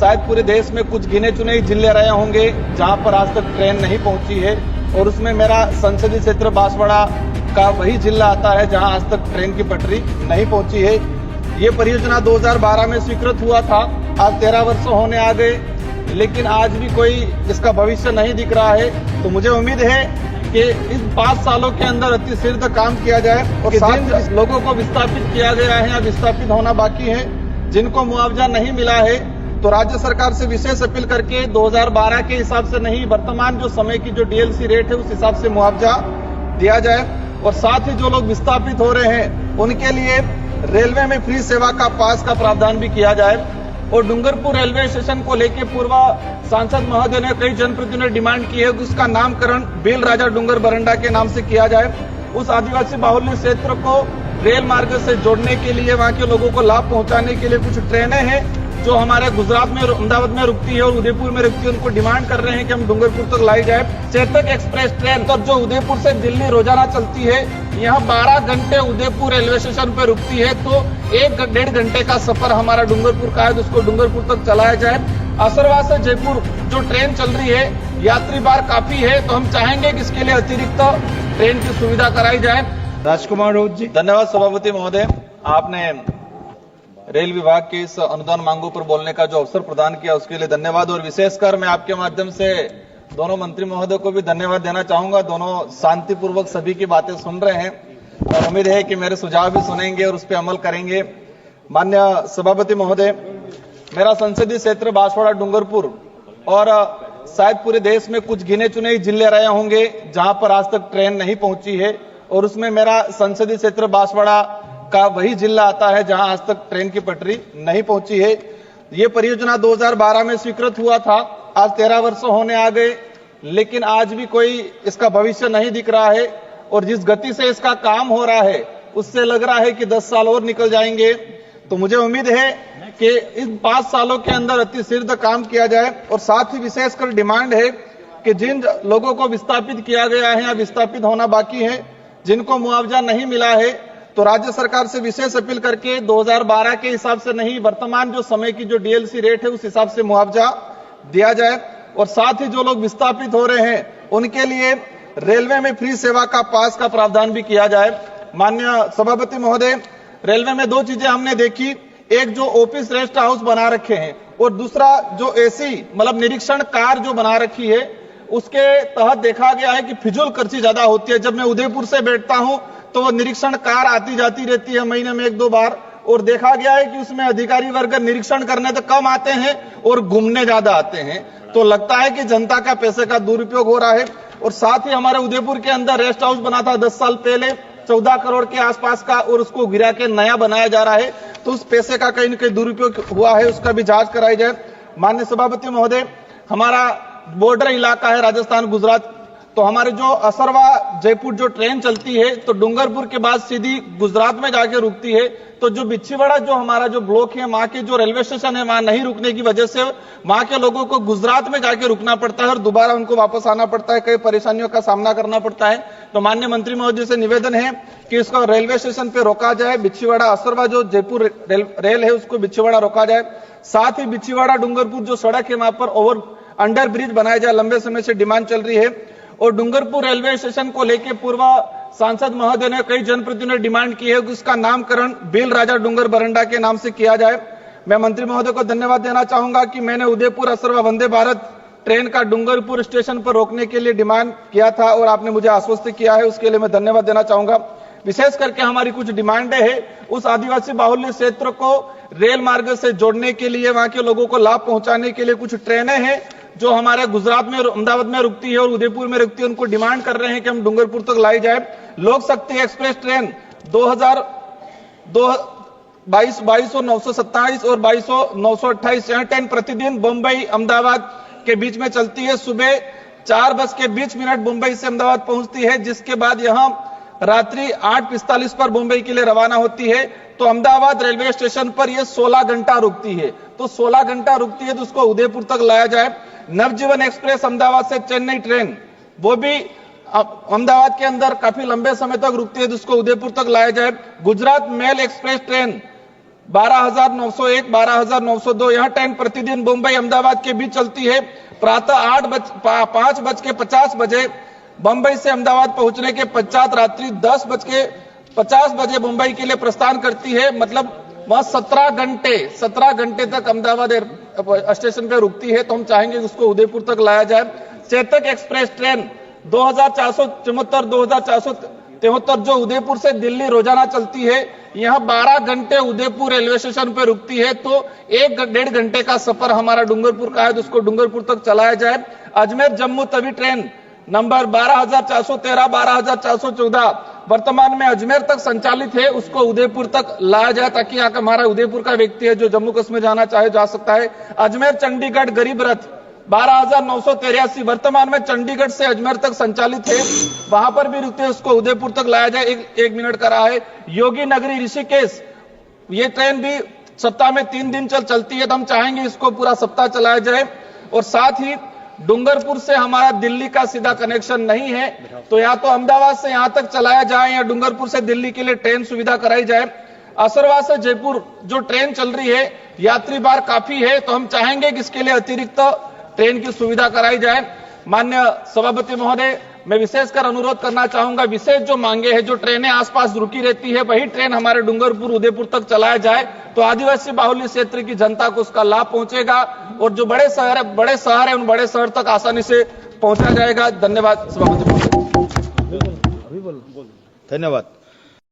शायद पूरे देश में कुछ गिने चुने ही जिले रहे होंगे जहां पर आज तक ट्रेन नहीं पहुंची है, और उसमें मेरा संसदीय क्षेत्र बांसवाड़ा का वही जिला आता है जहां आज तक ट्रेन की पटरी नहीं पहुंची है। ये परियोजना 2012 में स्वीकृत हुआ था, आज 13 वर्ष होने आ गए, लेकिन आज भी कोई इसका भविष्य नहीं दिख रहा है। तो मुझे उम्मीद है कि इन 5 सालों के अंदर अति शीघ्र काम किया जाए और जिन लोगों को विस्थापित किया गया है या विस्थापित होना बाकी है, जिनको मुआवजा नहीं मिला है, तो राज्य सरकार से विशेष अपील करके 2012 के हिसाब से नहीं, वर्तमान जो समय की जो डीएलसी रेट है उस हिसाब से मुआवजा दिया जाए। और साथ ही जो लोग विस्थापित हो रहे हैं उनके लिए रेलवे में फ्री सेवा का पास का प्रावधान भी किया जाए। और डूंगरपुर रेलवे स्टेशन को लेकर पूर्व सांसद महोदय ने कई जनप्रतिनिधियों ने डिमांड की है कि उसका नामकरण बेल राजा डूंगर बरंडा के नाम से किया जाए। उस आदिवासी बाहुल्य क्षेत्र को रेल मार्ग से जोड़ने के लिए, वहां के लोगों को लाभ पहुंचाने के लिए कुछ ट्रेनें हैं जो हमारे गुजरात में, अहमदाबाद में रुकती है और उदयपुर में रुकती है, उनको डिमांड कर रहे हैं कि हम डूंगरपुर तक लाई जाए। चेतक एक्सप्रेस ट्रेन तो जो उदयपुर से दिल्ली रोजाना चलती है, यहाँ 12 घंटे उदयपुर रेलवे स्टेशन पर रुकती है, तो 1-1.5 घंटे का सफर हमारा डूंगरपुर का है, तो उसको डूंगरपुर तक चलाया जाए। असरवा से जयपुर जो ट्रेन चल रही है, यात्री बार काफी है, तो हम चाहेंगे कि इसके लिए अतिरिक्त ट्रेन की सुविधा कराई जाए। राजकुमार राउत जी। धन्यवाद सभापति महोदय, आपने रेल विभाग के इस अनुदान मांगों पर बोलने का जो अवसर प्रदान किया उसके लिए धन्यवाद। और विशेषकर मैं आपके माध्यम से दोनों मंत्री महोदय को भी धन्यवाद देना चाहूंगा। दोनों शांतिपूर्वक सभी की बातें सुन रहे हैं और उम्मीद है कि मेरे सुझाव भी सुनेंगे और उस पर अमल करेंगे। माननीय सभापति महोदय, मेरा संसदीय क्षेत्र बांसवाड़ा डूंगरपुर और शायद पूरे देश में कुछ गिने चुने ही जिले रहे होंगे जहां पर आज तक ट्रेन नहीं पहुंची है, और उसमें मेरा संसदीय क्षेत्र बांसवाड़ा का वही जिला आता है जहां आज तक ट्रेन की पटरी नहीं पहुंची है। ये परियोजना 2012 में स्वीकृत हुआ था, आज 13 वर्ष होने आ गए, लेकिन आज भी कोई इसका भविष्य नहीं दिख रहा है। और जिस गति से इसका काम हो रहा है उससे लग रहा है कि 10 साल और निकल जाएंगे। तो मुझे उम्मीद है कि इन 5 सालों के अंदर अति शीघ्र काम किया जाए। और साथ ही विशेषकर डिमांड है कि जिन लोगों को विस्थापित किया गया है या विस्थापित होना बाकी है, जिनको मुआवजा नहीं मिला है, तो राज्य सरकार से विशेष अपील करके 2012 के हिसाब से नहीं, वर्तमान जो समय की जो डीएलसी रेट है उस हिसाब से मुआवजा दिया जाए। और साथ ही जो लोग विस्थापित हो रहे हैं उनके लिए रेलवे में फ्री सेवा का पास का प्रावधान भी किया जाए। माननीय सभापति महोदय, रेलवे में 2 चीजें हमने देखी, एक जो ऑफिस रेस्ट हाउस बना रखे हैं और दूसरा जो एसी मतलब निरीक्षण कार जो बना रखी है, उसके तहत देखा गया है कि फिजूल खर्ची ज्यादा होती है। जब मैं उदयपुर से बैठता हूं तो वो निरीक्षण कार आती जाती रहती है महीने में 1-2 बार, और देखा गया है कि उसमें अधिकारी वर्ग निरीक्षण करने तो कम आते हैं और घूमने ज्यादा आते हैं। तो लगता है कि जनता का पैसे का दुरुपयोग हो रहा है। और साथ ही हमारे उदयपुर के अंदर रेस्ट हाउस बना था 10 साल पहले 14 करोड़ के आसपास का, और उसको गिरा के नया बनाया जा रहा है, तो उस पैसे का कहीं न कहीं दुरुपयोग हुआ है, उसका भी जांच कराई जाए। माननीय सभापति महोदय, हमारा बॉर्डर इलाका है राजस्थान गुजरात, तो हमारे जो असरवा जयपुर जो ट्रेन चलती है तो डूंगरपुर के बाद सीधी गुजरात में जाके रुकती है। तो जो बिच्छीवाड़ा जो हमारा जो ब्लॉक है, वहां के जो रेलवे स्टेशन है, वहां नहीं रुकने की वजह से वहां के लोगों को गुजरात में जाके रुकना पड़ता है और दोबारा उनको वापस आना पड़ता है, कई परेशानियों का सामना करना पड़ता है। तो माननीय मंत्री महोदय से निवेदन है कि इसको रेलवे स्टेशन पे रोका जाए, बिच्छीवाड़ा असरवा जो जयपुर रेल है उसको बिच्छीवाड़ा रोका जाए। साथ ही बिच्छीवाड़ा डूंगरपुर जो सड़क है वहां पर ओवर अंडर ब्रिज बनाया जाए, लंबे समय से डिमांड चल रही है। और डूंगरपुर रेलवे स्टेशन को लेकर पूर्व सांसद महोदय ने कई जनप्रतिनिधियों ने डिमांड की है कि उसका नामकरण बेल राजा डूंगर बरंडा के नाम से किया जाए। मैं मंत्री महोदय को धन्यवाद देना चाहूंगा कि मैंने उदयपुर असरवा वंदे भारत ट्रेन का डूंगरपुर स्टेशन पर रोकने के लिए डिमांड किया था और आपने मुझे आश्वस्त किया है, उसके लिए मैं धन्यवाद देना चाहूंगा। विशेष करके हमारी कुछ डिमांडें हैं, उस आदिवासी बाहुल्य क्षेत्र को रेल मार्ग से जोड़ने के लिए, वहां के लोगों को लाभ पहुंचाने के लिए कुछ ट्रेनें हैं जो हमारे गुजरात में, अहमदाबाद में रुकती है और उदयपुर में रुकती है, उनको डिमांड कर रहे हैं कि हम डूंगरपुर तक लाई जाए। लोक शक्ति एक्सप्रेस ट्रेन 22,927 और 22,928 यह ट्रेन प्रतिदिन मुंबई अहमदाबाद के बीच में चलती है। सुबह 4 बज के 20 मिनट मुंबई से अहमदाबाद पहुंचती है, जिसके बाद यहां रात्रि 8:45 पर मुंबई के लिए रवाना होती है। तो अहमदाबाद रेलवे स्टेशन पर यह 16 घंटा रुकती है, तो 16 घंटा रुकती है तो उसको उदयपुर तक लाया जाए। नवजीवन एक्सप्रेस अहमदाबाद से चेन्नई ट्रेन, वो भी अहमदाबाद के अंदर काफी लंबे समय तक रुकती है तो उसको उदयपुर तक लाया जाए। गुजरात मेल एक्सप्रेस ट्रेन 12,901, 12,902 यह ट्रेन प्रतिदिन मुंबई अहमदाबाद के बीच चलती है। प्रातः 5:50 बजे मुंबई से अहमदाबाद पहुंचने के पश्चात रात्रि 10:50 बजे मुंबई के लिए प्रस्थान करती है। मतलब वह 17 घंटे तक अहमदाबाद स्टेशन पे रुकती है। तो हम चाहेंगे उसको उदयपुर तक लाया जाए। चेतक एक्सप्रेस ट्रेन 2474, 2473 जो उदयपुर से दिल्ली रोजाना चलती है, यह 12 घंटे उदयपुर रेलवे स्टेशन पे रुकती है। तो 1-1.5 घंटे का सफर हमारा डूंगरपुर का है, तो उसको डूंगरपुर तक चलाया जाए। अजमेर जम्मू तवी ट्रेन नंबर 12,413, 12,414 वर्तमान में अजमेर तक संचालित है, उसको उदयपुर तक लाया जाए ताकि यहाँ का हमारा उदयपुर का व्यक्ति है जो जम्मू कश्मीर जाना चाहे जा सकता है। अजमेर चंडीगढ़ गरीब रथ 12,983 वर्तमान में चंडीगढ़ से अजमेर तक संचालित है, वहां पर भी रुकते हैं, उसको उदयपुर तक लाया जाए। एक मिनट का रहा है। योगी नगरी ऋषिकेश ये ट्रेन भी सप्ताह में 3 दिन चलती है, तो हम चाहेंगे इसको पूरा सप्ताह चलाया जाए। और साथ ही डूंगरपुर से हमारा दिल्ली का सीधा कनेक्शन नहीं है, तो या तो अहमदाबाद से यहां तक चलाया जाए या डूंगरपुर से दिल्ली के लिए ट्रेन सुविधा कराई जाए। असरवा से जयपुर जो ट्रेन चल रही है, यात्री भार काफी है, तो हम चाहेंगे कि इसके लिए अतिरिक्त ट्रेन की सुविधा कराई जाए। माननीय सभापति महोदय, मैं विशेषकर अनुरोध करना चाहूंगा, विशेष जो मांगे हैं, जो ट्रेनें आसपास रुकी रहती है, वही ट्रेन हमारे डूंगरपुर उदयपुर तक चलाया जाए, तो आदिवासी बाहुल्य क्षेत्र की जनता को उसका लाभ पहुंचेगा और जो बड़े शहर है उन बड़े शहर तक आसानी से पहुंचा जाएगा। धन्यवाद सभापति महोदय। धन्यवाद।